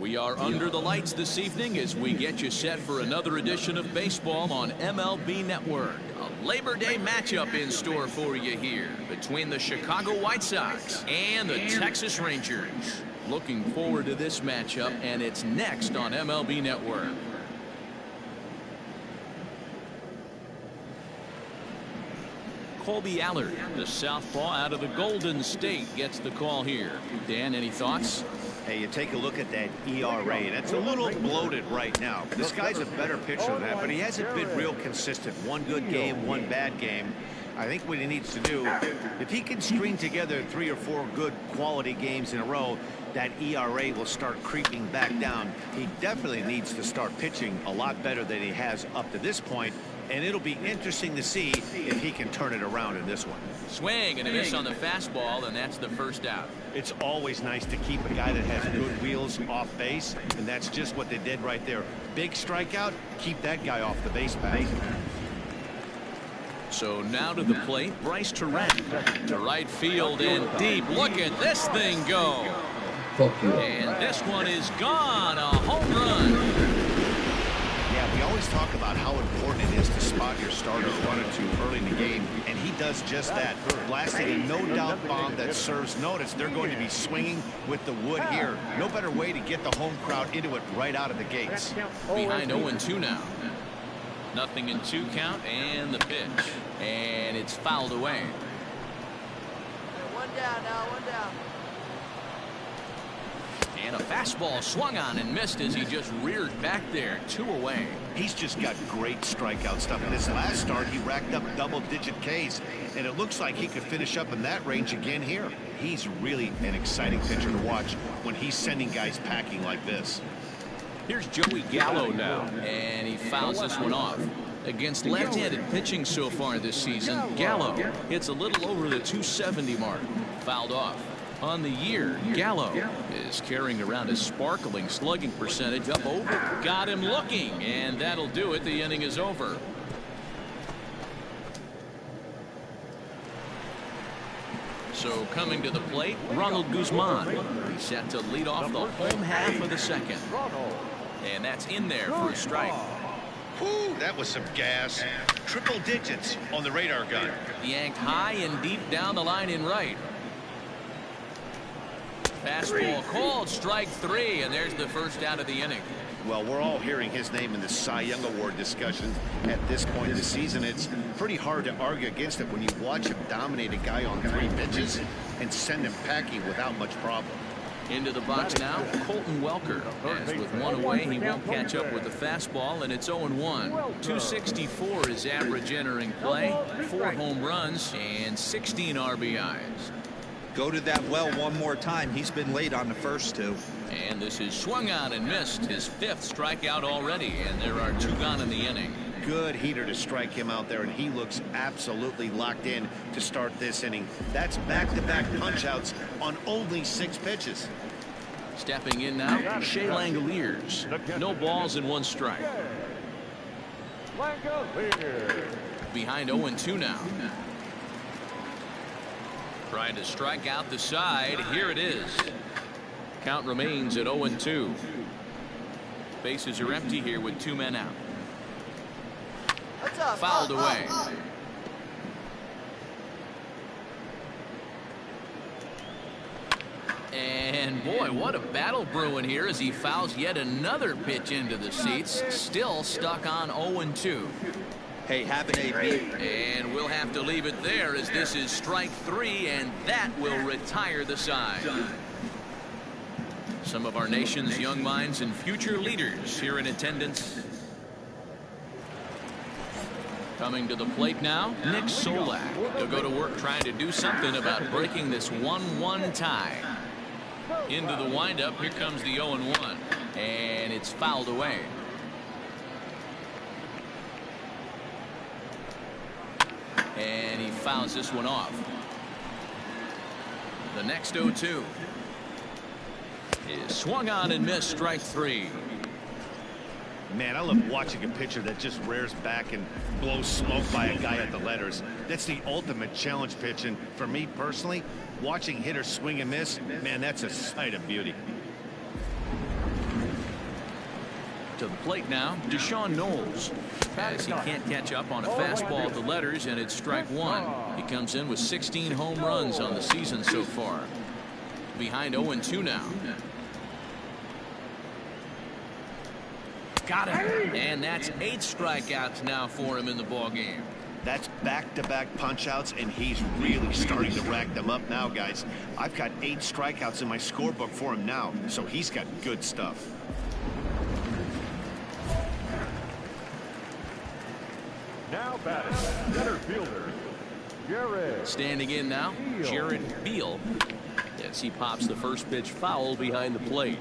We are under the lights this evening as we get you set for another edition of baseball on MLB Network. A Labor Day matchup in store for you here between the Chicago White Sox and the Texas Rangers. Looking forward to this matchup, and it's next on MLB Network. Colby Allard, the southpaw out of the Golden State, gets the call here. Dan, any thoughts? Hey, you take a look at that ERA, and it's a little bloated right now. This guy's a better pitcher than that, but he hasn't been real consistent. One good game, one bad game. I think what he needs to do, if he can string together 3 or 4 good quality games in a row, that ERA will start creeping back down. He definitely needs to start pitching a lot better than he has up to this point, and it'll be interesting to see if he can turn it around in this one. Swing and a miss on the fastball, and that's the first out. It's always nice to keep a guy that has good wheels off base, and that's just what they did right there. Big strikeout, keep that guy off the base path. So now to the plate, Bryce Terrett to right field and deep. Look at this thing go. And this one is gone. A home run. Yeah, we always talk about how important it is to spot your starter 1 or 2 early in the game, and he does just that. Blasting a no-doubt bomb that serves notice. They're going to be swinging with the wood here. No better way to get the home crowd into it right out of the gates. Behind 0-2 now. Nothing in 2 count, and the pitch. And it's fouled away. One down now, one down. And a fastball swung on and missed as he just reared back there. 2 away. He's just got great strikeout stuff. In his last start, he racked up double-digit Ks, and it looks like he could finish up in that range again here. He's really an exciting pitcher to watch when he's sending guys packing like this. Here's Joey Gallo now, and he fouls this one off. Against left-handed pitching so far this season, Gallo hits a little over the 270 mark. Fouled off. On the year, Gallo is carrying around a sparkling slugging percentage up over. Got him looking, and that'll do it. The inning is over. So coming to the plate, Ronald Guzman. He's set to lead off the home half of the second. And that's in there for a strike. Whew, that was some gas. Triple digits on the radar gun. Yanked high and deep down the line in right. Fastball called, strike 3, and there's the first out of the inning. Well, we're all hearing his name in the Cy Young Award discussion at this point in the season. It's pretty hard to argue against it when you watch him dominate a guy on 3 pitches and send him packing without much problem. Into the box now, Colton Welker. As with 1 away, he won't catch up with the fastball, and it's 0-1. 264 is average entering play, 4 home runs, and 16 RBIs. Go to that well one more time. He's been late on the first 2. And this is swung on and missed. His 5th strikeout already, and there are 2 gone in the inning. Good heater to strike him out there, and he looks absolutely locked in to start this inning. That's back-to-back punch-outs on only 6 pitches. Stepping in now, Shea Langoliers. No balls and 1 strike. Behind 0-2 now. Trying to strike out the side. Here it is. Count remains at 0-2. Bases are empty here with 2 men out. Fouled away. And boy, what a battle brewing here as he fouls yet another pitch into the seats. Still stuck on 0-2. Hey, having a beat. And we'll have to leave it there as this is strike 3, and that will retire the side. Some of our nation's young minds and future leaders here in attendance. Coming to the plate now, Nick Solak. He'll go to work trying to do something about breaking this 1-1 tie. Into the windup, here comes the 0-1, and it's fouled away. And he fouls this one off. The next 0-2 is swung on and missed, strike 3. Man, I love watching a pitcher that just rears back and blows smoke by a guy at the letters. That's the ultimate challenge pitch, and for me personally, watching hitters swing and miss, man, that's a sight of beauty. To the plate now, Deshaun Knowles. As he can't catch up on a fastball at the letters, and it's strike one. He comes in with 16 home runs on the season so far. Behind 0-2 now. Got him. And that's 8 strikeouts now for him in the ballgame. That's back-to-back punch-outs, and he's really starting to rack them up now, guys. I've got 8 strikeouts in my scorebook for him now, so he's got good stuff. Now batting, center fielder, Jared. Standing in now, Jared Beal. As he pops the first pitch foul behind the plate.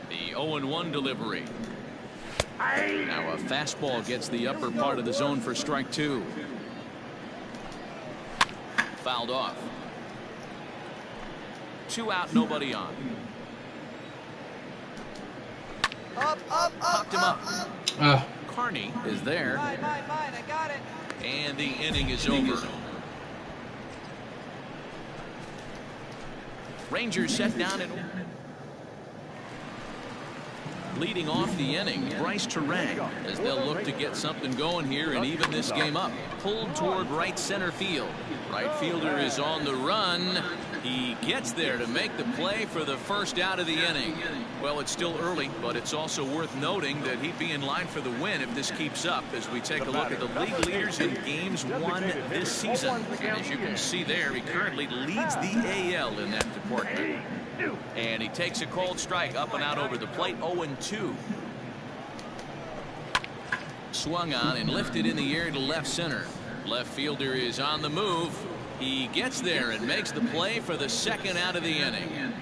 The 0-1 delivery. Now a fastball gets the upper part of the zone for strike 2. Fouled off. 2 out, nobody on. Up. Popped him up. Carney is there. Mine, I got it. And the inning is over. Rangers set down and leading off the inning, Bryce Turang, as they'll look to get something going here and even this game up. Pulled toward right center field. Right fielder is on the run. He gets there to make the play for the first out of the inning. Well, it's still early, but it's also worth noting that he'd be in line for the win if this keeps up as we take a look at the league leaders in games won this season. And as you can see there, he currently leads the AL in that department. And he takes a cold strike up and out over the plate. 0-2. Swung on and lifted in the air to left center. Left fielder is on the move. He gets there and makes the play for the second out of the inning.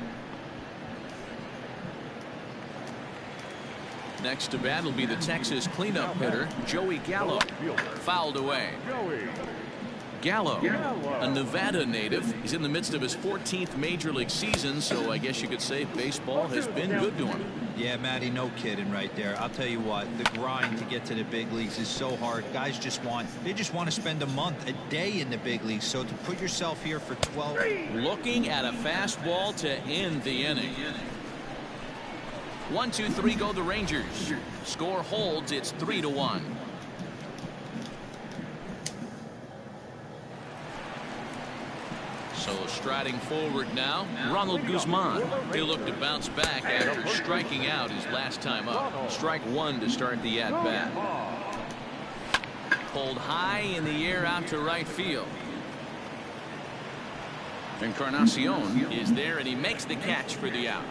Next to bat will be the Texas cleanup hitter, Joey Gallo. Fouled away. Gallo, a Nevada native. He's in the midst of his 14th major league season, so I guess you could say baseball has been good to him. Yeah, Matty, no kidding right there. I'll tell you what, the grind to get to the big leagues is so hard. Guys just want to spend a month, a day in the big leagues. So to put yourself here for 12. Looking at a fastball to end the inning. 1-2-3 go the Rangers. Score holds. It's 3-1. So striding forward now, Ronald Guzman. He'll look to bounce back after striking out his last time up. Strike 1 to start the at-bat. Pulled high in the air out to right field. Encarnacion is there, and he makes the catch for the out.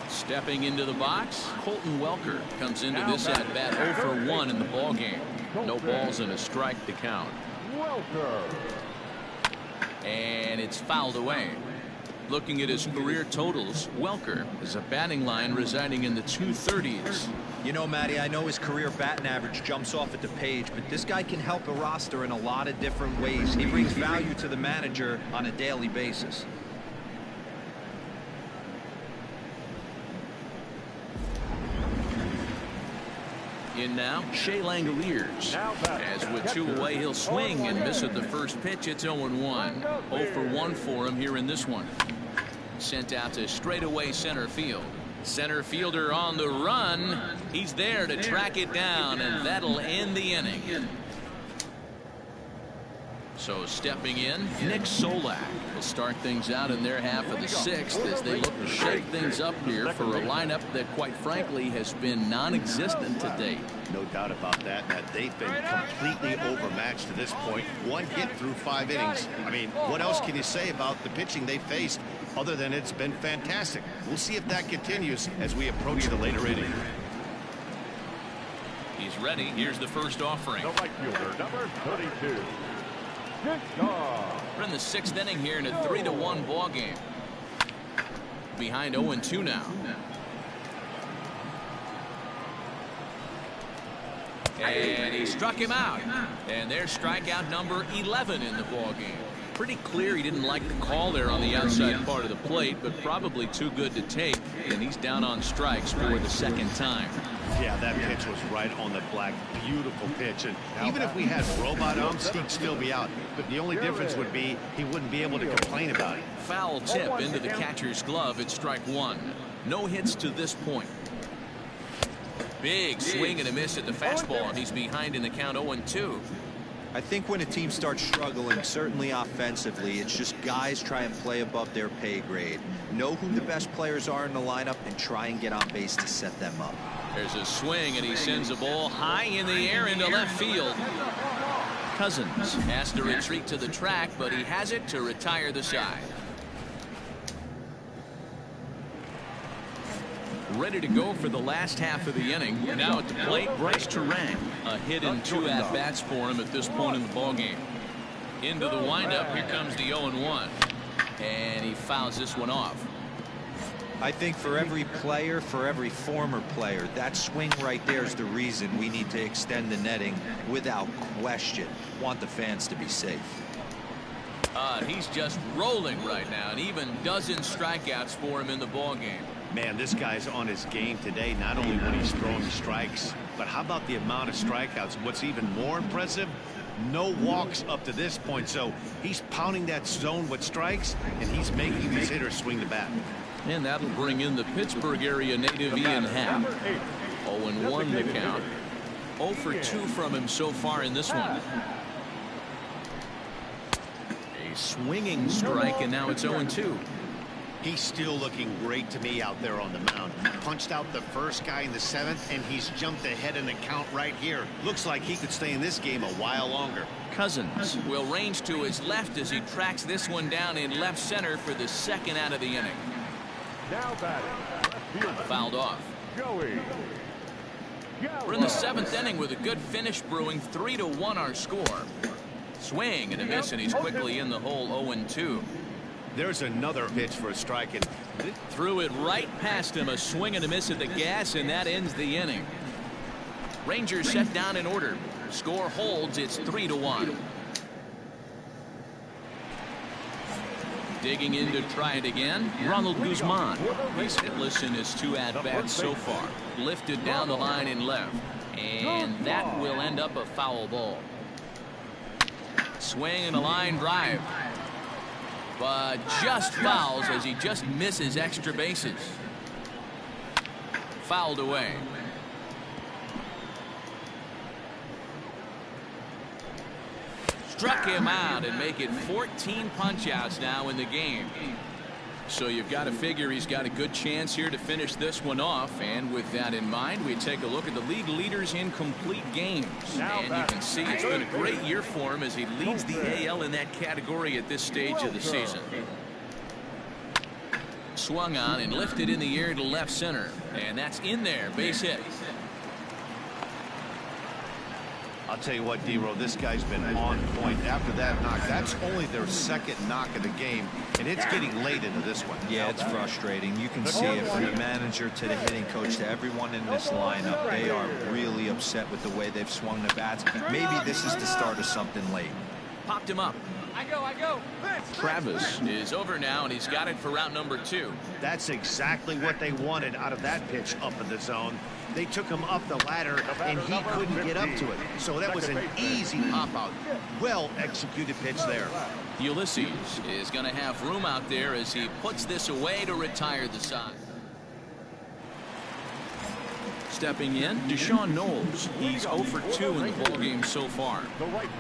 Stepping into the box, Colton Welker comes into this at-bat 0 for 1 in the ballgame. No balls and a strike to count. And it's fouled away. Looking at his career totals, Welker is a batting line residing in the 230s. You know, Matty, I know his career batting average jumps off at the page, but this guy can help a roster in a lot of different ways. He brings value to the manager on a daily basis. In now, Shea Langoliers. As with 2 away, he'll swing and miss at the first pitch. It's 0-1. 0 for 1 for him here in this one. Sent out to straightaway center field. Center fielder on the run. He's there to track it down, and that'll end the inning. So stepping in, Nick Solak will start things out in their half of the 6th as they look to shake things up here for a lineup that, quite frankly, has been non-existent to date. No doubt about that, Matt. They've been completely overmatched to this point. 1 hit through 5 innings. I mean, what else can you say about the pitching they faced other than it's been fantastic? We'll see if that continues as we approach the later inning. He's ready. Here's the first offering. The right fielder, number 32. We're in the 6th inning here in a 3-1 ball game. Behind 0-2 now. And he struck him out. And there's strikeout number 11 in the ball game. Pretty clear he didn't like the call there on the outside part of the plate, but probably too good to take. And he's down on strikes for the 2nd time. Yeah, that pitch was right on the black. Beautiful pitch. And even if we had robot umps, he'd still be out. But the only difference would be he wouldn't be able to complain about it. foul tip into the catcher's glove at strike one. No hits to this point. Big swing and a miss at the fastball, and he's behind in the count 0-2. I think when a team starts struggling, certainly offensively, it's just guys try and play above their pay grade. Know who the best players are in the lineup and try and get on base to set them up. There's a swing, and he sends a ball high in the air into left field. Cousins has to retreat to the track, but he has it to retire the side. Ready to go for the last half of the inning. Now at the plate, Bryce Turang. A hit in 2 at-bats for him at this point in the ballgame. Into the windup, here comes the 0-1. And he fouls this one off. I think for every player, for every former player, that swing right there is the reason we need to extend the netting without question. Want the fans to be safe. He's just rolling right now, and even dozen strikeouts for him in the ballgame. Man, this guy's on his game today, not only when he's throwing strikes, but how about the amount of strikeouts? What's even more impressive, no walks up to this point. So he's pounding that zone with strikes, and he's making these hitters swing the bat. And that'll bring in the Pittsburgh area native Ian Happ. 0-1 the count. 0 for 2 from him so far in this one. A swinging strike, and now it's 0-2. He's still looking great to me out there on the mound. Punched out the first guy in the 7th, and he's jumped ahead in the count right here. Looks like he could stay in this game a while longer. Cousins will range to his left as he tracks this one down in left center for the second out of the inning. Now batting. Fouled off. Joey Gallo. We're in the 7th inning with a good finish brewing. 3-1 our score. Swing and a miss, and he's quickly in the hole. 0-2. There's another pitch for a strike, and threw it right past him. A swing and a miss at the gas, and that ends the inning. Rangers set down in order. Score holds. It's 3-1. Digging in to try it again, Ronald Guzman. He's hitless in his 2 at-bats so far. Lifted down the line in left, and that will end up a foul ball. Swing and a line drive, but just fouls as he just misses extra bases. Fouled away. Struck him out and make it 14 punch-outs now in the game. So you've got to figure he's got a good chance here to finish this one off. And with that in mind, we take a look at the league leaders in complete games. And you can see it's been a great year for him as he leads the AL in that category at this stage of the season. Swung on and lifted in the air to left center. And that's in there. Base hit. I'll tell you what, D-Row, this guy's been on point. After that knock, that's only their 2nd knock of the game, and it's getting late into this one. Yeah, it's frustrating. You can see it from the manager to the hitting coach to everyone in this lineup. They are really upset with the way they've swung the bats. Maybe this is the start of something late. Popped him up. I go. Travis is over now, and he's got it for route number 2. That's exactly what they wanted out of that pitch up in the zone. They took him up the ladder, and he couldn't get up to it. So that was an easy pop-out. Well-executed pitch there. Ulysses is going to have room out there as he puts this away to retire the side. Stepping in, Deshaun Knowles. He's 0 for 2 in the ballgame so far.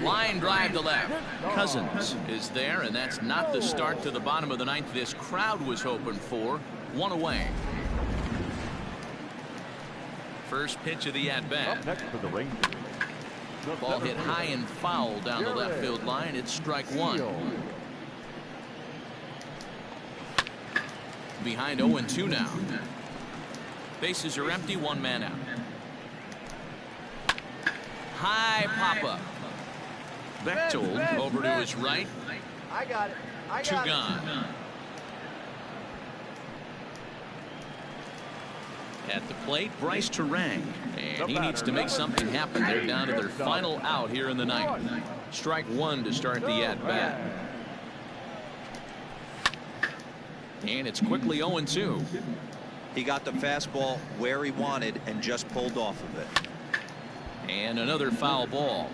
Line drive to left. Cousins is there, and that's not the start to the bottom of the 9th this crowd was hoping for. 1 away. First pitch of the at-bat. Next for the Rangers. Ball hit high and foul down the left field line. It's strike 1. Behind 0-2 now. Bases are empty. 1 man out. High pop-up. Bechtold over to his right. I got it. 2 gone. At the plate, Bryce Turang. And he needs to make something happen. They're down to their final out here in the 9th. Strike 1 to start the at-bat. And it's quickly 0-2. He got the fastball where he wanted and just pulled off of it. And another foul ball.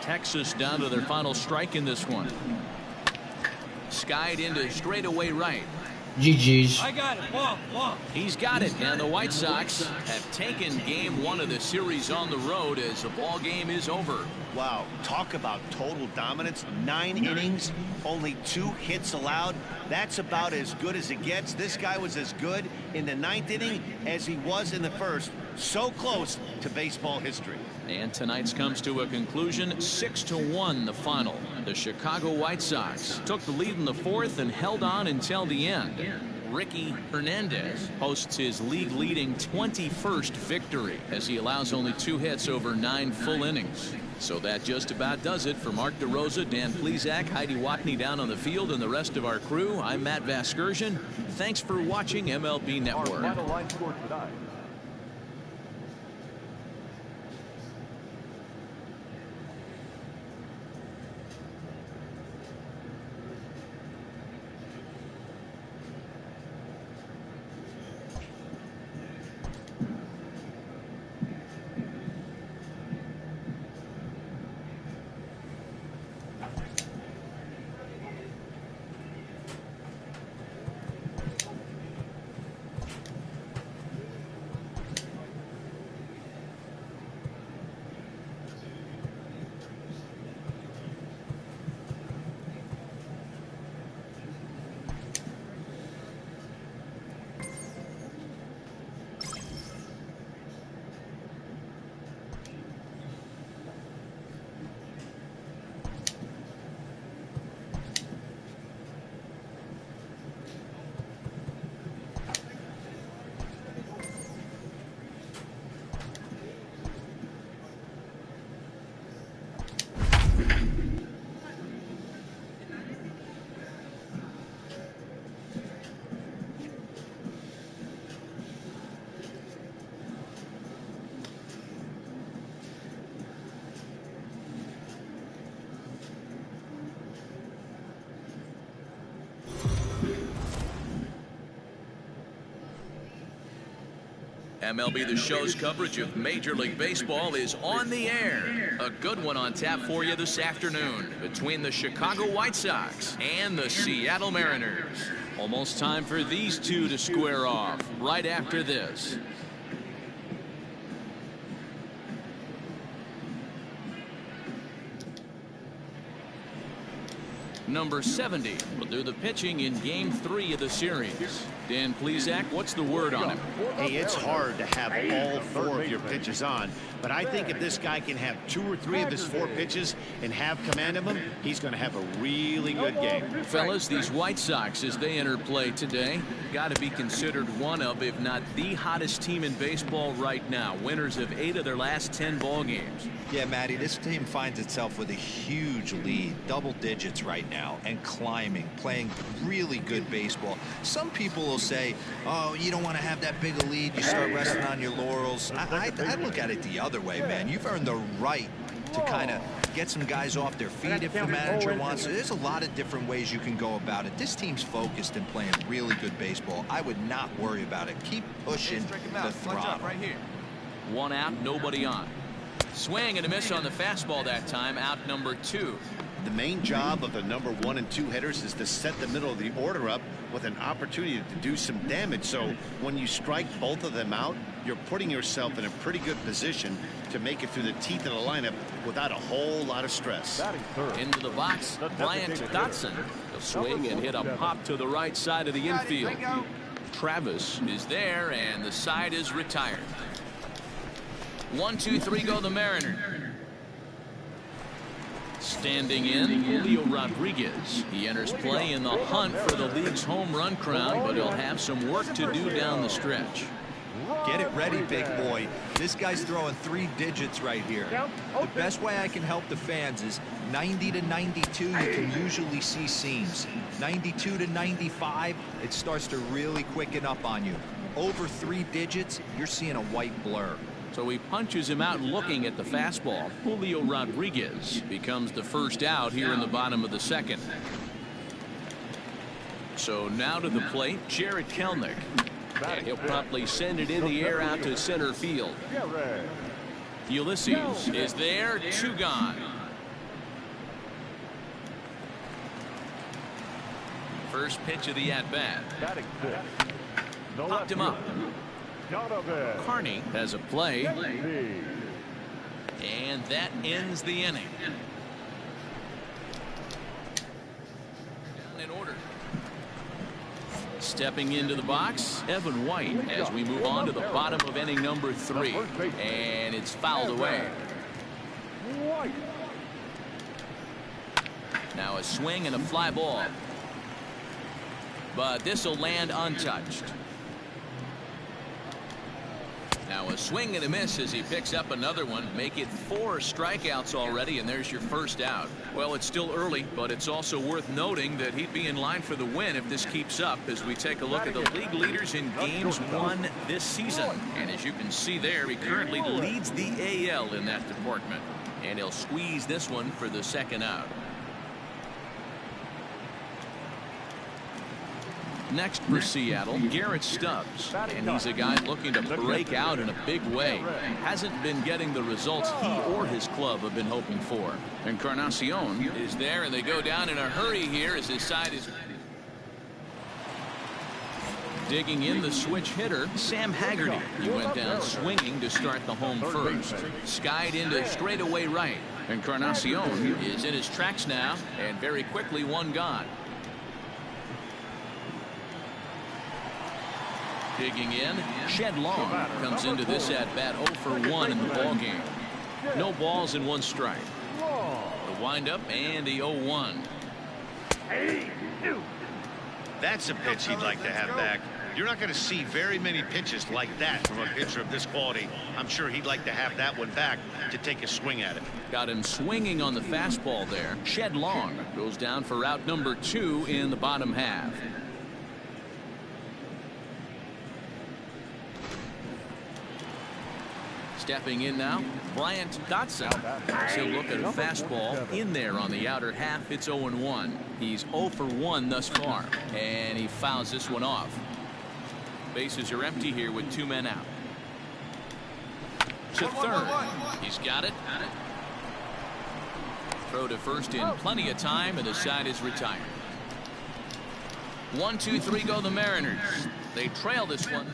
Texas down to their final strike in this one. skied into straightaway right. GG's. I got it. Ball, ball. He's got it, and the White Sox have taken game 1 of the series on the road as the ball game is over. Wow, talk about total dominance. 9 innings, only 2 hits allowed. That's about as good as it gets. This guy was as good in the 9th inning as he was in the 1st. So close to baseball history. And tonight's comes to a conclusion, 6-1 the final. The Chicago White Sox took the lead in the 4th and held on until the end. Ricky Hernandez posts his league-leading 21st victory as he allows only 2 hits over 9 full innings. So that just about does it for Mark DeRosa, Dan Plesac, Heidi Watney down on the field, and the rest of our crew. I'm Matt Vasgersian. Thanks for watching MLB Network. Our final line score tonight. MLB The Show's coverage of Major League Baseball is on the air. A good one on tap for you this afternoon between the Chicago White Sox and the Seattle Mariners. Almost time for these two to square off right after this. Number 70 will do the pitching in Game 3 of the series. Dan Plesac, what's the word on him? Hey, it's hard to have all 4 of your pitches on, but I think if this guy can have 2 or 3 of his 4 pitches and have command of them, he's going to have a really good game. Fellas, these White Sox, as they enter play today, got to be considered one of, if not the hottest team in baseball right now. Winners of 8 of their last 10 ball games. Yeah, Matty, this team finds itself with a huge lead, double digits right now, and climbing, playing really good baseball. Some people will say, oh, you don't want to have that big a lead, you start resting on your laurels. I look at it the other way, man. You've earned the right to kind of get some guys off their feet if the manager wants to. There's a lot of different ways you can go about it. This team's focused and playing really good baseball. I would not worry about it. Keep pushing the throttle. Right here. 1 out, nobody on. Swing and a miss on the fastball that time, out number 2. The main job of the number 1 and 2 hitters is to set the middle of the order up with an opportunity to do some damage. So when you strike both of them out, you're putting yourself in a pretty good position to make it through the teeth of the lineup without a whole lot of stress. Into the box, Bryant Dotson. A swing and hit a pop to the right side of the infield. Travis is there, and the side is retired. 1, 2, 3 go the Mariners. Standing in, Julio Rodriguez. He enters play in the hunt for the league's home run crown, but he'll have some work to do down the stretch. Get it ready, big boy. This guy's throwing 3 digits right here. The best way I can help the fans is 90 to 92, you can usually see seams. 92 to 95, it starts to really quicken up on you. Over 3 digits, you're seeing a white blur. So he punches him out looking at the fastball. Julio Rodriguez becomes the first out here in the bottom of the 2nd. So now to the plate, Jarred Kelenic. And he'll promptly send it in the air out to center field. Ulysses is there, 2 gone. First pitch of the at-bat. Batting fifth. The Popped him up. Donovan. Carney has a play. Kennedy. And that ends the inning. Down in order. Stepping into the box, Evan White, as we move on to the bottom of inning number 3. And it's fouled away. White. Now a swing and a fly ball. But this will land untouched. Now a swing and a miss as he picks up another one. Make it 4 strikeouts already, and there's your first out. Well, it's still early, but it's also worth noting that he'd be in line for the win if this keeps up as we take a look at the league leaders in games won this season. And as you can see there, he currently leads the AL in that department. And he'll squeeze this one for the second out. Next for Seattle, Garrett Stubbs, and he's a guy looking to break out in a big way. Hasn't been getting the results he or his club have been hoping for. Encarnacion is there, and they go down in a hurry here as his side is digging in. The switch hitter, Sam Haggerty. He went down swinging to start the home first. Skied into straightaway right. Encarnacion is in his tracks now, and very quickly one gone. Digging in, Shed Long comes into this at bat 0 for 1 in the ball game. No balls and 1 strike. The windup and the 0-1. That's a pitch he'd like to have back. You're not going to see very many pitches like that from a pitcher of this quality. I'm sure he'd like to have that one back to take a swing at it. Got him swinging on the fastball there. Shed Long goes down for out number 2 in the bottom half. Stepping in now, Bryant Dotson. He'll look at a fastball in there on the outer half. It's 0-1. He's 0 for 1 thus far, and he fouls this one off. Bases are empty here with 2 men out. To third. He's got it. Throw to first in plenty of time, and the side is retired. 1, 2, 3 go the Mariners. They trail this one.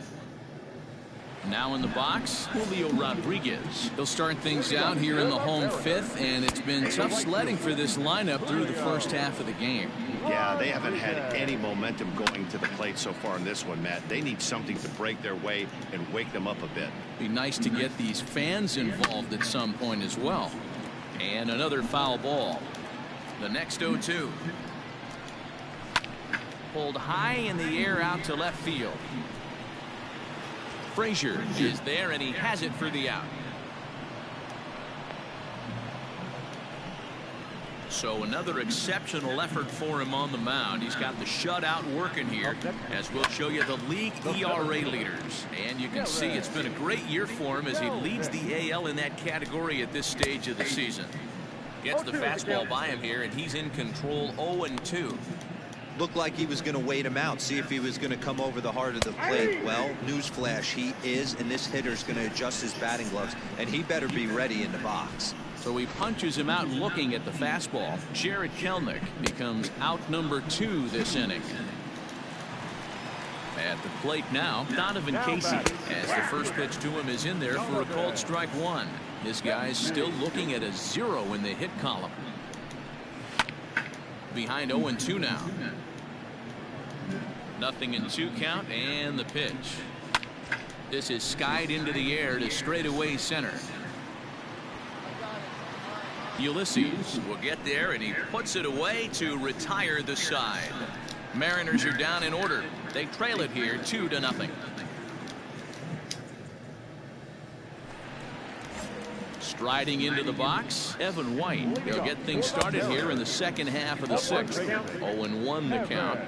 Now in the box, Julio Rodriguez. He'll start things out here in the home 5th, and it's been tough sledding for this lineup through the first half of the game. Yeah, they haven't had any momentum going to the plate so far in this one, Matt. They need something to break their way and wake them up a bit. Be nice to get these fans involved at some point as well. And another foul ball. The next 0-2. Pulled high in the air out to left field. Frazier is there, and he has it for the out. So another exceptional effort for him on the mound. He's got the shutout working here, as we'll show you the league ERA leaders. And you can see it's been a great year for him as he leads the AL in that category at this stage of the season. Gets the fastball by him here, and he's in control. 0-2. Looked like he was going to wait him out, see if he was going to come over the heart of the plate. Well, newsflash, he is, and this hitter's going to adjust his batting gloves, and he better be ready in the box. So he punches him out looking at the fastball. Jared Kelenic becomes out number 2 this inning. At the plate now, Donovan Casey, as the first pitch to him is in there for a called strike 1. This guy's still looking at a 0 in the hit column. Behind 0-2 now. 0-2 count, and the pitch. This is skied into the air to straightaway center. Ulysses will get there, and he puts it away to retire the side. Mariners are down in order. They trail it here 2-0. Striding into the box, Evan White. He'll get things started here in the second half of the 6th. 0-1 the count.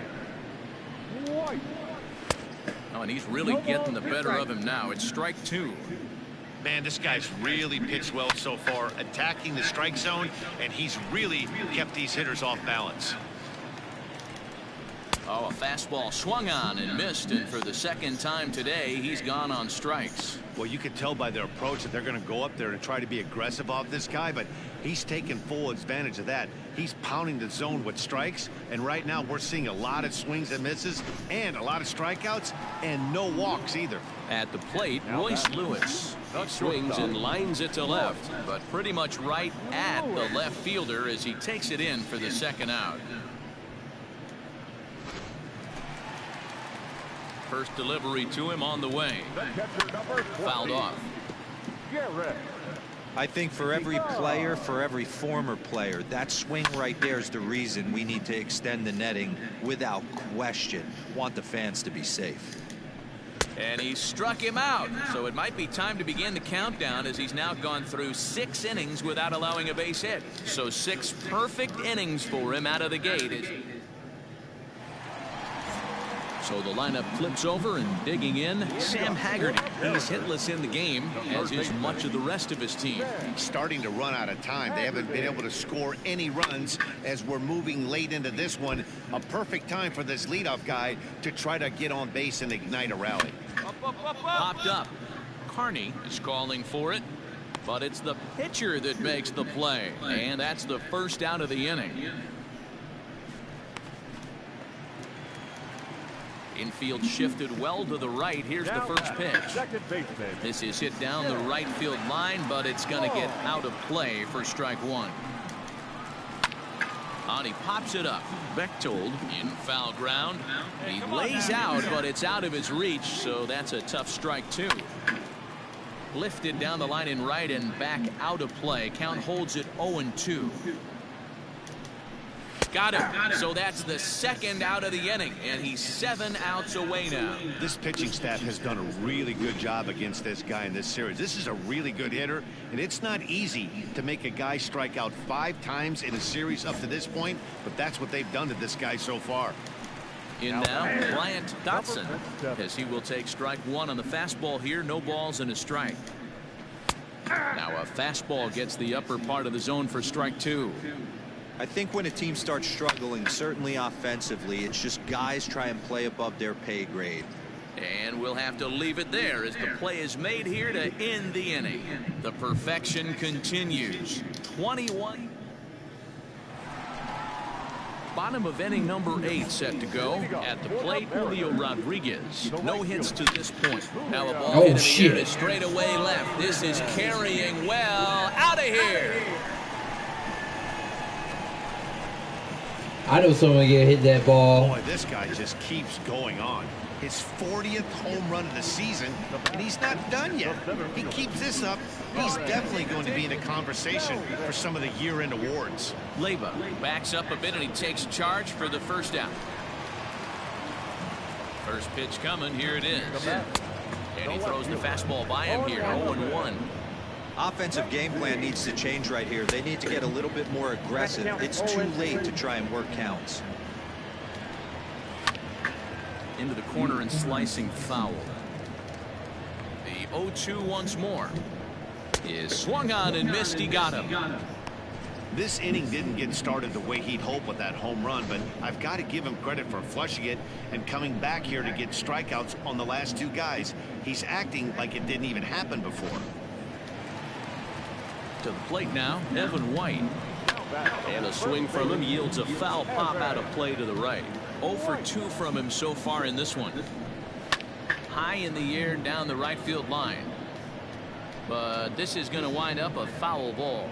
Oh, and he's really getting the better of him now. It's strike 2. Man, this guy's really pitched well so far, attacking the strike zone, and he's really kept these hitters off balance. Oh, a fastball swung on and missed, and for the second time today, he's gone on strikes. Well, you can tell by their approach that they're going to go up there and try to be aggressive off this guy, but He's taking full advantage of that. He's pounding the zone with strikes, and right now we're seeing a lot of swings and misses and a lot of strikeouts and no walks either. At the plate, Royce Lewis. He swings and lines it to left, but pretty much right at the left fielder as he takes it in for the second out. First delivery to him on the way. Fouled off. Garrett. I think for every player, for every former player, that swing right there is the reason we need to extend the netting without question. Want the fans to be safe. And he struck him out, so it might be time to begin the countdown as he's now gone through 6 innings without allowing a base hit. So 6 perfect innings for him out of the gate. So the lineup flips over, and digging in, Sam Haggerty. He's hitless in the game, as is much of the rest of his team. Starting to run out of time. They haven't been able to score any runs as we're moving late into this one. A perfect time for this leadoff guy to try to get on base and ignite a rally. Popped up. Carney is calling for it, but it's the pitcher that makes the play, and that's the first out of the inning. Infield shifted well to the right. Here's the first pitch. Second baseman. This is hit down the right field line, but it's going to get out of play for strike one. And he pops it up. Bechtold in foul ground. He lays out, but it's out of his reach, so that's a tough strike two. Lifted down the line in right and back out of play. Count holds it 0-2. Got him. So that's the second out of the inning, and he's 7 outs away now. This pitching staff has done a really good job against this guy in this series. This is a really good hitter, and it's not easy to make a guy strike out 5 times in a series up to this point, but that's what they've done to this guy so far. In now, Bryant Dotson, as he will take strike one on the fastball here. No balls and a strike. Now a fastball gets the upper part of the zone for strike two. I think when a team starts struggling, certainly offensively, it's just guys try and play above their pay grade. And we'll have to leave it there as the play is made here to end the inning. The perfection continues. 21. Bottom of inning number 8 set to go. At the plate, Julio Rodriguez. No hits to this point. Now a ball hit in the air to straightaway left. This is carrying well. Out of here. I know someone gonna hit that ball. Boy, this guy just keeps going on. His 40th home run of the season, and he's not done yet. He keeps this up, he's definitely going to be in the conversation for some of the year-end awards. Leyba backs up a bit, and he takes charge for the first out. First pitch coming. Here it is. And he throws the fastball by him here. 0-1. Offensive game plan needs to change right here. They need to get a little bit more aggressive. It's too late to try and work counts. Into the corner and slicing foul. The 0-2 once more. Is swung on and missed. He got him. This inning didn't get started the way he'd hoped with that home run, but I've got to give him credit for flushing it and coming back here to get strikeouts on the last 2 guys. He's acting like it didn't even happen before. To the plate now, Evan White. And a swing from him yields a foul pop out of play to the right. 0 for 2 from him so far in this one. High in the air down the right field line. But this is going to wind up a foul ball.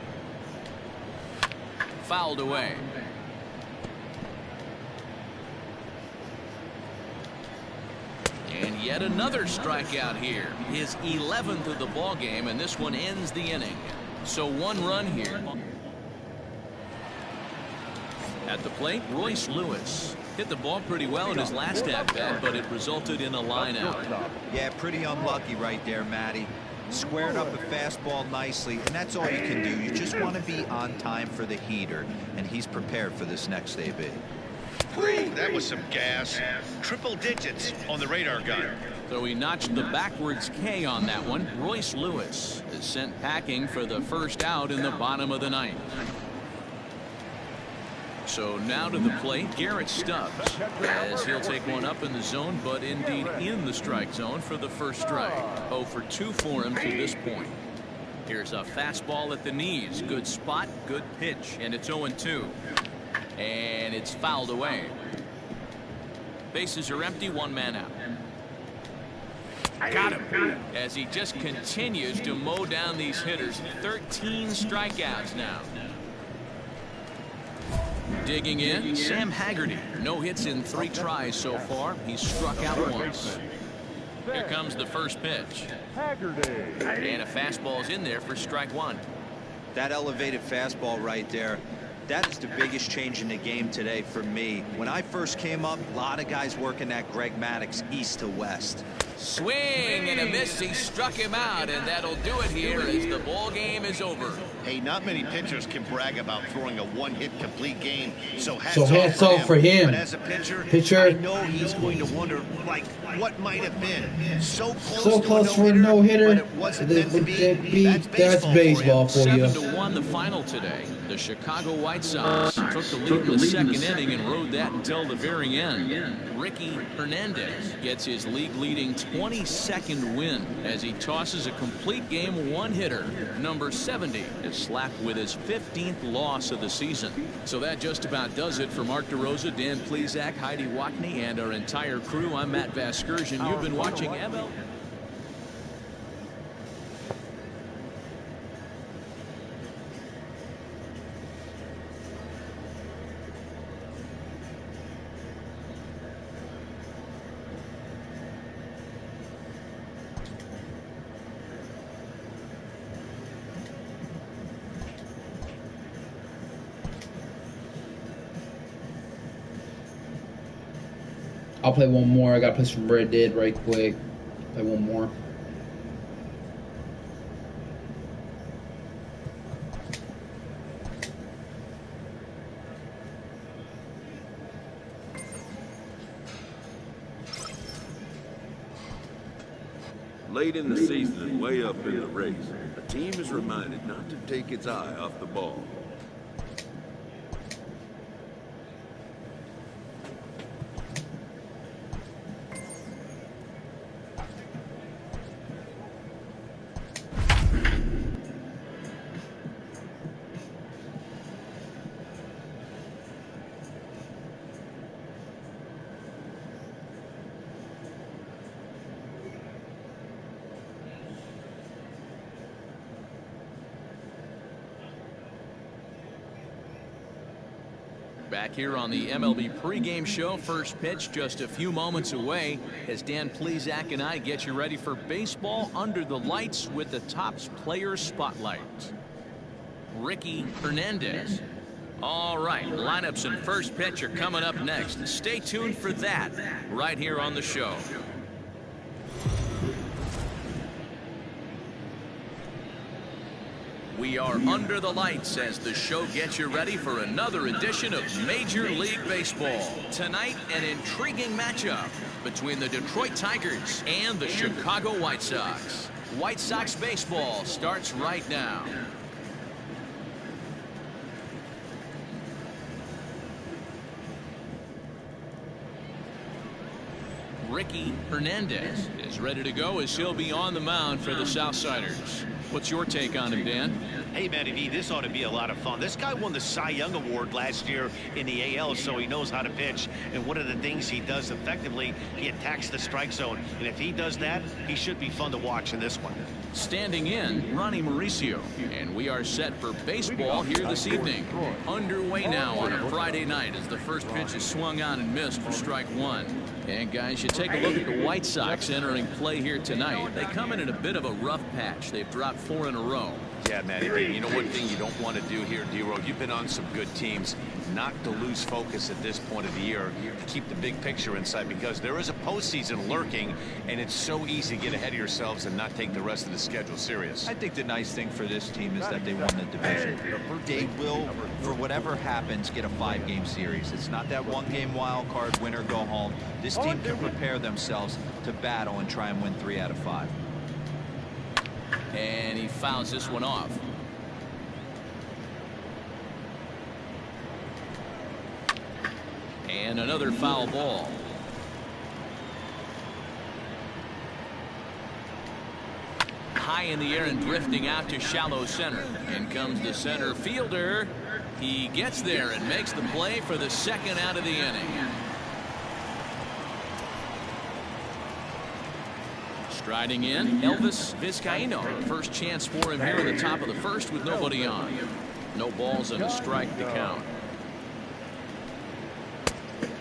Fouled away. And yet another strikeout here. His 11th of the ball game, and this one ends the inning. So 1 run here. At the plate, Royce Lewis. Hit the ball pretty well in his last at-bat, but it resulted in a line out. Yeah, pretty unlucky right there, Matty. Squared up a fastball nicely, and that's all you can do. You just want to be on time for the heater, and he's prepared for this next AB. That was some gas. Triple digits on the radar gun. So he notched the backwards K on that one. Royce Lewis is sent packing for the first out in the bottom of the 9th. So now to the plate, Garrett Stubbs, as he'll take one up in the zone, but indeed in the strike zone for the first strike. 0 for 2 for him to this point. Here's a fastball at the knees. Good spot, good pitch, and it's 0-2. And it's fouled away. Bases are empty, one man out. Got him. As he just continues to mow down these hitters. 13 strikeouts now. Digging in, Sam Haggerty. No hits in 3 tries so far. He's struck out once. Here comes the first pitch. And a fastball's in there for strike 1. That elevated fastball right there, that is the biggest change in the game today for me. When I first came up, a lot of guys working that Greg Maddux east to west. Swing and a miss. He struck him out, and that'll do it here as the ball game is over. Hey, not many pitchers can brag about throwing a one-hit complete game. So hats off for him. But as a pitcher, I know he's going to wonder, like, what might have been. So close for a no-hitter, but it wasn't meant to be. That's baseball for you. 7-1 the final today. The Chicago White Sox took the lead in the second inning and rode that until the very end. Ricky Hernandez gets his league-leading 22nd win as he tosses a complete game one-hitter. Number 70 is slapped with his 15th loss of the season. So that just about does it for Mark DeRosa, Dan Plesac, Heidi Wackney, and our entire crew. I'm Matt Vasgersian. You've been watching ML. I'll play one more. I gotta play some Red Dead right quick. Play one more. Late in the season and way up in the race, a team is reminded not to take its eye off the ball. Back here on the MLB pregame show. First pitch just a few moments away as Dan Plesac and I get you ready for baseball under the lights with the Topps Player Spotlight. Ricky Hernandez. All right, lineups and first pitch are coming up next. Stay tuned for that right here on the show. We are under the lights as the show gets you ready for another edition of Major League Baseball. Tonight, an intriguing matchup between the Detroit Tigers and the Chicago White Sox. White Sox baseball starts right now. Ricky Hernandez is ready to go as he'll be on the mound for the Southsiders. What's your take on him, Dan? Hey, Matty V, this ought to be a lot of fun. This guy won the Cy Young Award last year in the AL, so he knows how to pitch. And one of the things he does effectively, he attacks the strike zone. And if he does that, he should be fun to watch in this one. Standing in, Ronnie Mauricio. And we are set for baseball here this evening. Underway now on a Friday night as the first pitch is swung on and missed for strike 1. And guys, you take a look at the White Sox entering play here tonight. They come in a bit of a rough patch. They've dropped 4 in a row. Yeah, Matty V, you know one thing you don't want to do here, D-Road, you've been on some good teams, not to lose focus at this point of the year, to keep the big picture in sight, because there is a postseason lurking, and it's so easy to get ahead of yourselves and not take the rest of the schedule serious. I think the nice thing for this team is that they won the division. They will, for whatever happens, get a 5-game series. It's not that 1-game wild card, win or go home. This team can prepare themselves to battle and try and win 3 out of 5. And he fouls this one off. And another foul ball. high in the air and drifting out to shallow center. In comes the center fielder. He gets there and makes the play for the second out of the inning. Striding in, Elvis Vizcaino. First chance for him here in the top of the first with nobody on. No balls and a strike to count.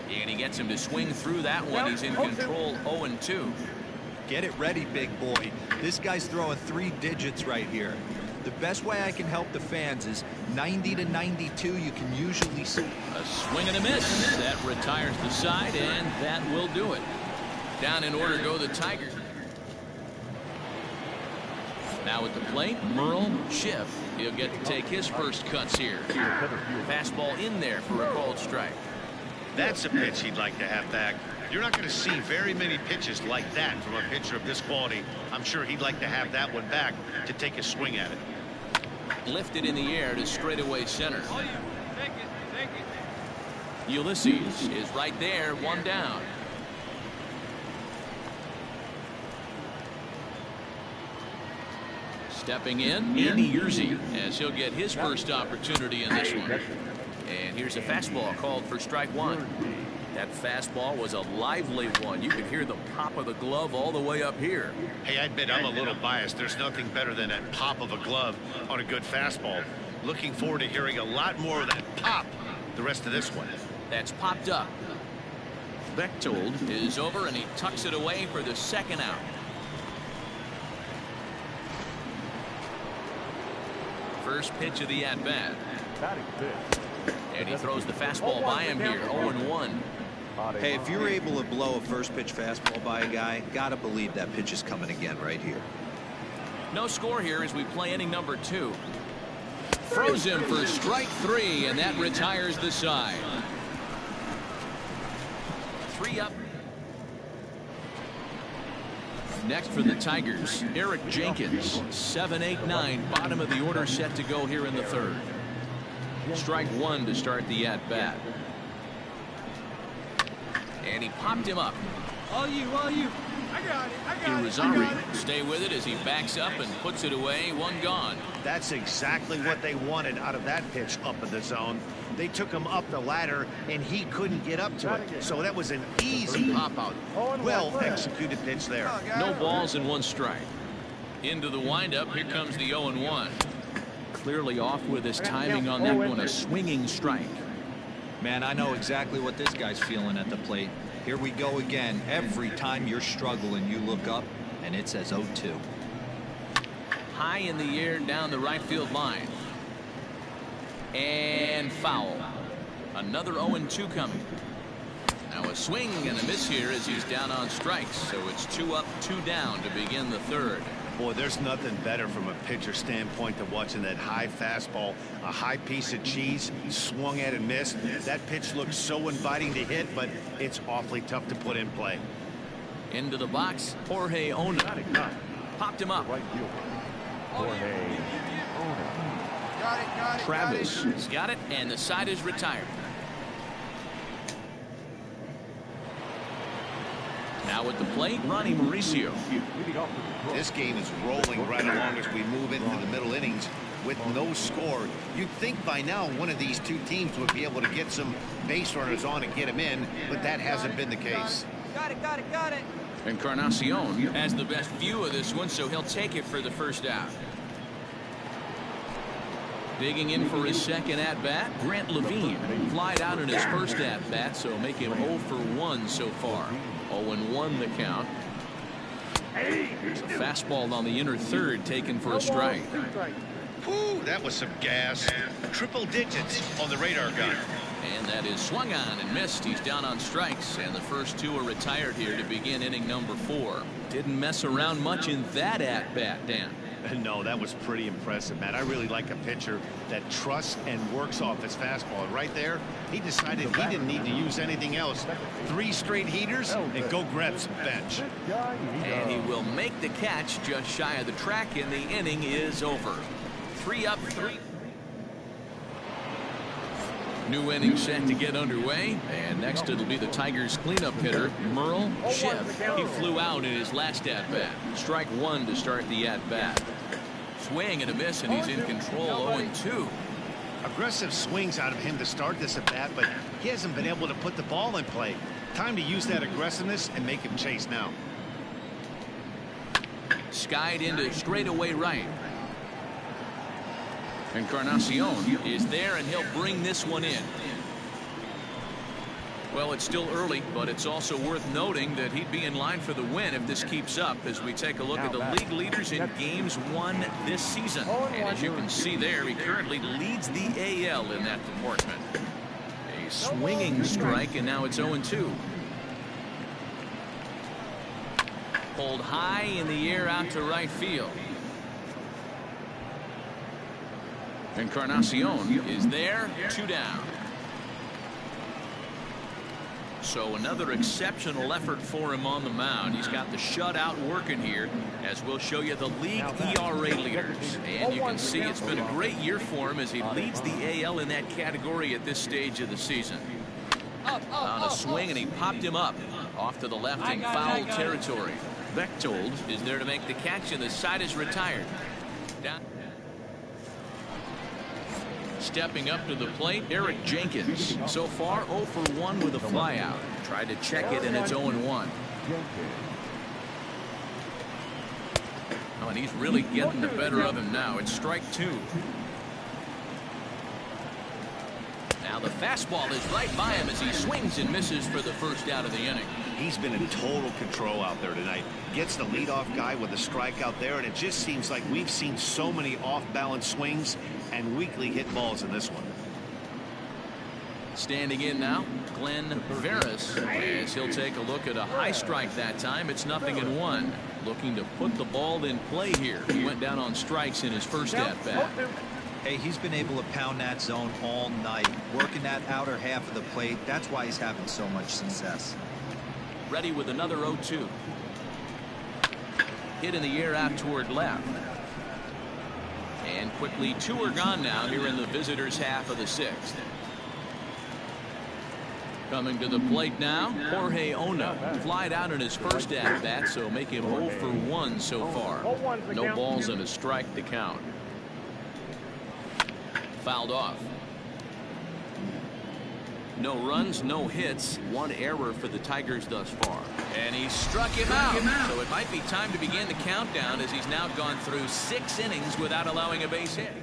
And he gets him to swing through that one. He's in control, 0-2. Get it ready, big boy. This guy's throwing 3 digits right here. The best way I can help the fans is 90 to 92. You can usually see a swing and a miss. That retires the side, and that will do it. Down in order go the Tigers. Now at the plate, Merle Schiff. He'll get to take his first cuts here. Fastball in there for a called strike. That's a pitch he'd like to have back. You're not going to see very many pitches like that from a pitcher of this quality. I'm sure he'd like to have that one back to take a swing at it. Lifted in the air to straightaway center. Ulysses is right there, 1 down. Stepping in, Andy Yerzy, as he'll get his first opportunity in this one. And here's a fastball called for strike 1. That fastball was a lively one. You could hear the pop of the glove all the way up here. Hey, I admit I'm a little biased. There's nothing better than that pop of a glove on a good fastball. Looking forward to hearing a lot more of that pop the rest of this one. That's popped up. Bechtold is over, and he tucks it away for the second out. First pitch of the at-bat. And he throws the fastball by him here, 0-1. Hey, if you're able to blow a first pitch fastball by a guy, gotta believe that pitch is coming again right here. No score here as we play inning number 2. Throws him for strike 3, and that retires the side. 3 up. Next for the Tigers, Eric Jenkins, 7-8-9, bottom of the order, set to go here in the 3rd. Strike 1 to start the at-bat. And he popped him up. All you. I got it. Irizarry, stay with it as he backs up and puts it away. 1 gone. That's exactly what they wanted out of that pitch up in the zone. They took him up the ladder, and he couldn't get up to it. So that was an easy pop-out. Well executed pitch there. No balls and 1 strike. Into the windup. Here comes the 0-1. Clearly off with his timing on that one. A swinging strike. Man, I know exactly what this guy's feeling at the plate. Here we go again. Every time you're struggling, you look up, and it says 0-2. High in the air down the right field line. And foul. Another 0-2 coming. Now a swing and a miss here as he's down on strikes. So it's 2 up, 2 down to begin the 3rd. Boy, there's nothing better from a pitcher standpoint than watching that high fastball, a high piece of cheese, swung at and missed. That pitch looks so inviting to hit, but it's awfully tough to put in play. Into the box, Jorge Ona. Popped him up. Got it. Travis has got it, and the side is retired. Now at the plate, Ronnie Mauricio. This game is rolling right along as we move into the middle innings with no score. You'd think by now one of these 2 teams would be able to get some base runners on and get them in, but that hasn't been the case. Got it. Encarnacion has the best view of this one, so he'll take it for the first out. Digging in for his second at-bat, Grant Levine. Flied out in his first at-bat, so make him 0 for 1 so far. 0-1 the count. There's a fastball on the inner 3rd taken for a strike. Whew, that was some gas. Triple digits on the radar gun. And that is swung on and missed. He's down on strikes, and the first 2 are retired here to begin inning number 4. Didn't mess around much in that at-bat, Dan. No, that was pretty impressive, man. I really like a pitcher that trusts and works off his fastball. Right there, he decided he didn't need to use anything else. 3 straight heaters and go grab some bench. And he will make the catch just shy of the track, and the inning is over. 3 up, 3. New inning set to get underway, and next it'll be the Tigers cleanup hitter, Merle Schiff. He flew out in his last at-bat. Strike one to start the at-bat. Swing and a miss, and he's in control, 0-2. Aggressive swings out of him to start this at-bat, but he hasn't been able to put the ball in play. Time to use that aggressiveness and make him chase now. Skied into straightaway right. Encarnacion is there, and he'll bring this one in. Well, it's still early, but it's also worth noting that he'd be in line for the win if this keeps up as we take a look at the league leaders in games won this season. And as you can see there, he currently leads the AL in that department. A swinging strike, and now it's 0-2. Pulled high in the air out to right field. Encarnacion is there, 2 down. So another exceptional effort for him on the mound. He's got the shutout working here, as we'll show you the league ERA leaders. And you can see it's been a great year for him as he leads the AL in that category at this stage of the season. On a swing, and he popped him up off to the left in foul territory. Bechtold is there to make the catch, and the side is retired. Down. Stepping up to the plate, Eric Jenkins. So far, 0 for 1 with a flyout. Tried to check it, and it's 0-1. Oh, and he's really getting the better of him now. It's strike 2. Now the fastball is right by him as he swings and misses for the first out of the inning. He's been in total control out there tonight. Gets the leadoff guy with a strikeout there, and it just seems like we've seen so many off-balance swings and weakly hit balls in this one. Standing in now, Glenn Veras, as he'll take a look at a high strike that time. It's 0-1. Looking to put the ball in play here. He went down on strikes in his first at-bat. Hey, he's been able to pound that zone all night, working that outer half of the plate. That's why he's having so much success. Ready with another 0-2. Hit in the air out toward left. And quickly 2 are gone now here in the visitors' half of the 6th. Coming to the plate now, Jorge Ona. Flied out in his first at-bat, so make him 0 for 1 so far. No balls and a strike to count. Fouled off. No runs, no hits, 1 error for the Tigers thus far. And he struck him out. So it might be time to begin the countdown as he's now gone through 6 innings without allowing a base hit.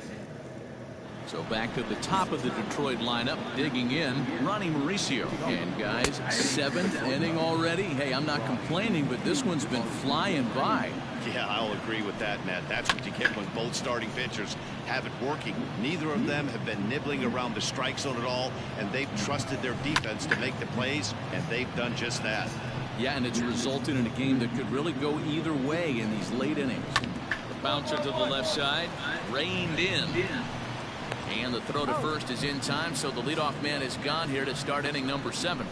So back to the top of the Detroit lineup, digging in, Ronnie Mauricio. And guys, 7th inning already. Hey, I'm not complaining, but this one's been flying by. Yeah, I'll agree with that, Matt. That's what you get when both starting pitchers have it working. Neither of them have been nibbling around the strike zone at all, and they've trusted their defense to make the plays, and they've done just that. Yeah, and it's resulted in a game that could really go either way in these late innings. The bouncer to the left side, reined in. And the throw to first is in time, so the leadoff man is gone here to start inning number 7.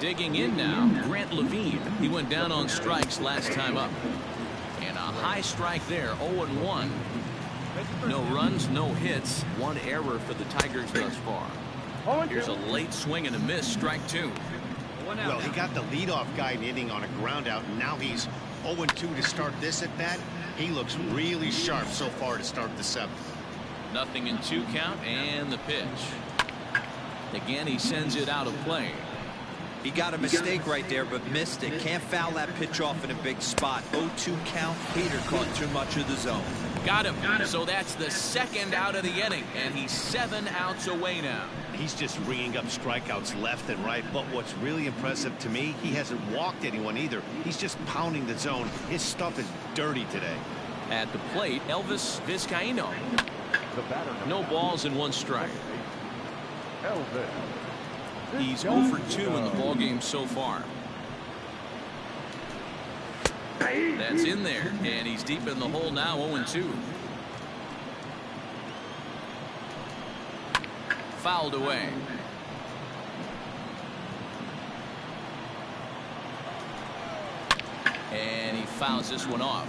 Digging in now, Grant Levine. He went down on strikes last time up. And a high strike there, 0-1. No runs, no hits, 1 error for the Tigers thus far. Here's a late swing and a miss, strike 2. Well, he got the leadoff guy in the inning on a ground out, and now he's 0-2 to start this at bat. He looks really sharp so far to start the 7th. 0-2 count, and the pitch. Again, he sends it out of play. He got a mistake right there, but missed it. Can't foul that pitch off in a big spot. 0-2 count. Hader caught too much of the zone. Got him. So that's the 2nd out of the inning, and he's 7 outs away now. He's just ringing up strikeouts left and right, but what's really impressive to me, he hasn't walked anyone either. He's just pounding the zone. His stuff is dirty today. At the plate, Elvis Vizcaino. No balls and 1 strike. He's 0 for 2 in the ballgame so far. That's in there, and he's deep in the hole now, 0-2. Fouled away. And he fouls this one off.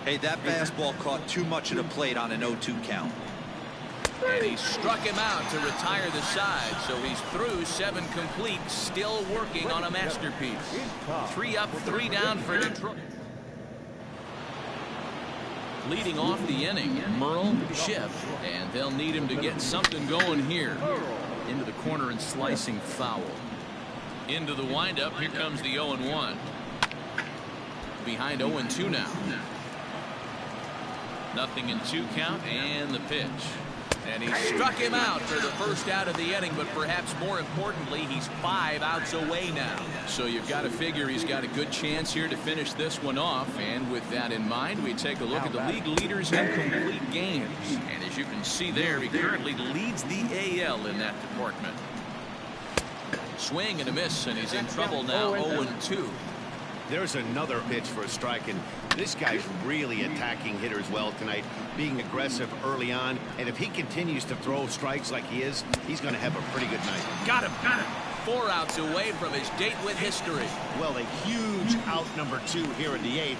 Hey, that fastball caught too much of the plate on an 0-2 count. And he struck him out to retire the side, so he's through 7 complete, still working on a masterpiece. 3 up, 3 down for Detroit. Leading off the inning, Merle, Schiff, and they'll need him to get something going here. Into the corner and slicing foul. Into the windup, here comes the 0-1. Behind 0-2 now. Nothing in 2 count, and the pitch. And he struck him out for the first out of the inning, but perhaps more importantly, he's 5 outs away now. So you've got to figure he's got a good chance here to finish this one off. And with that in mind, we take a look at the league leaders in complete games. And as you can see there, he currently leads the AL in that department. Swing and a miss, and he's in trouble now, 0-2. There's another pitch for a strike, and this guy's really attacking hitters well tonight, being aggressive early on, and if he continues to throw strikes like he is, he's going to have a pretty good night. Got him, got him. 4 outs away from his date with history. Well, a huge out number 2 here in the 8th.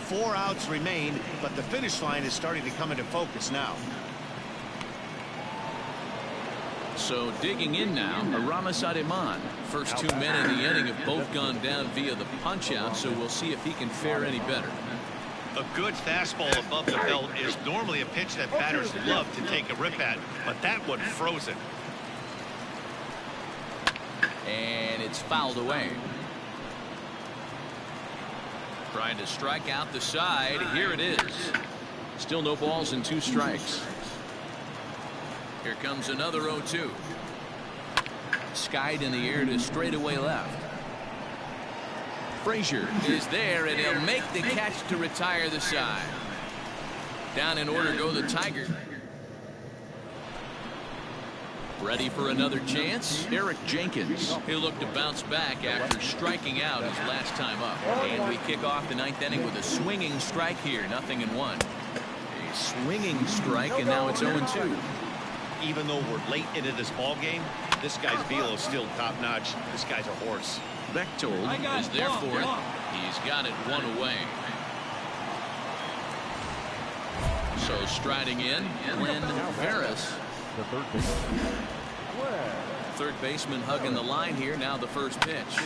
4 outs remain, but the finish line is starting to come into focus now. So digging in now, Aramis Ademan. First 2 men in the inning have both gone down via the punch-out, so we'll see if he can fare any better. A good fastball above the belt is normally a pitch that batters love to take a rip at, but that one froze it. And it's fouled away. Trying to strike out the side. Here it is. Still no balls and 2 strikes. Here comes another 0-2. Skied in the air to straightaway left. Frazier is there, and he'll make the catch to retire the side. Down in order go the Tigers. Ready for another chance? Eric Jenkins. He'll look to bounce back after striking out his last time up. And we kick off the 9th inning with a swinging strike here. 0-1. A swinging strike, and now it's 0-2. Even though we're late into this ball game, this guy's velo is still top-notch. This guy's a horse. Bechtold is there for it. He's got it 1 away. So striding in, Glenn Ferris. The third baseman. Third baseman hugging the line here. Now the first pitch.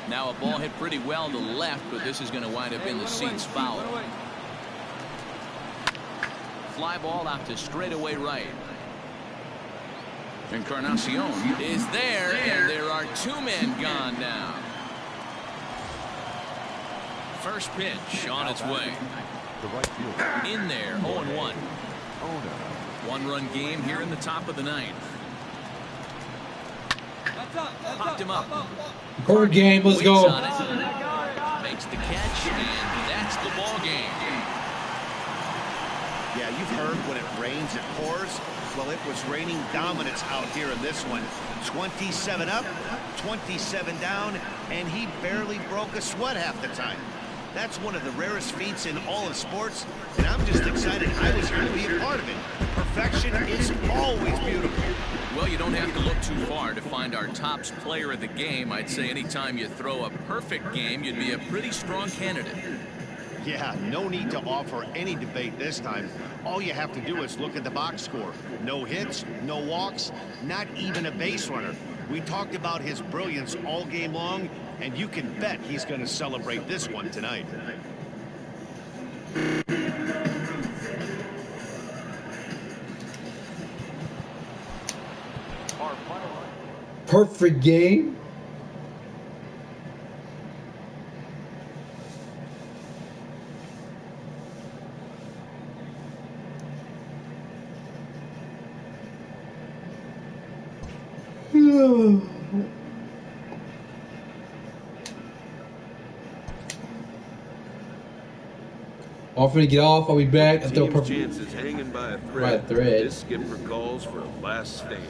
Now a ball hit pretty well to left, but this is going to wind up in the seats foul. Fly ball out to straightaway right. Encarnacion is there, and there are 2 men gone now. First pitch on its way. The right fielder. In there, 0-1. 1-run game here in the top of the 9th. Popped him up. Core game, let's go. Makes the catch, and that's the ball game. Yeah, you've heard when it rains, it pours. Well, it was raining dominance out here in this one. 27 up, 27 down, and he barely broke a sweat half the time. That's one of the rarest feats in all of sports, and I'm just excited I was here to be a part of it. Perfection is always beautiful. Well, you don't have to look too far to find our tops player of the game. I'd say anytime you throw a perfect game, you'd be a pretty strong candidate. Yeah, no need to offer any debate this time. All you have to do is look at the box score. No hits, no walks, not even a base runner. We talked about his brilliance all game long, and you can bet he's going to celebrate this one tonight. Perfect game. I'm finna get off. I'll be back. I throw perfect. Chances hanging by a thread. Right thread. This skipper calls for a last stand.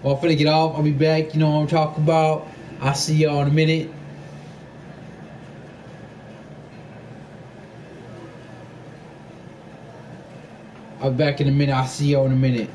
Well, I'm finna get off. I'll be back. You know what I'm talking about. I'll see y'all in a minute. I'll be back in a minute. I'll see y'all in a minute.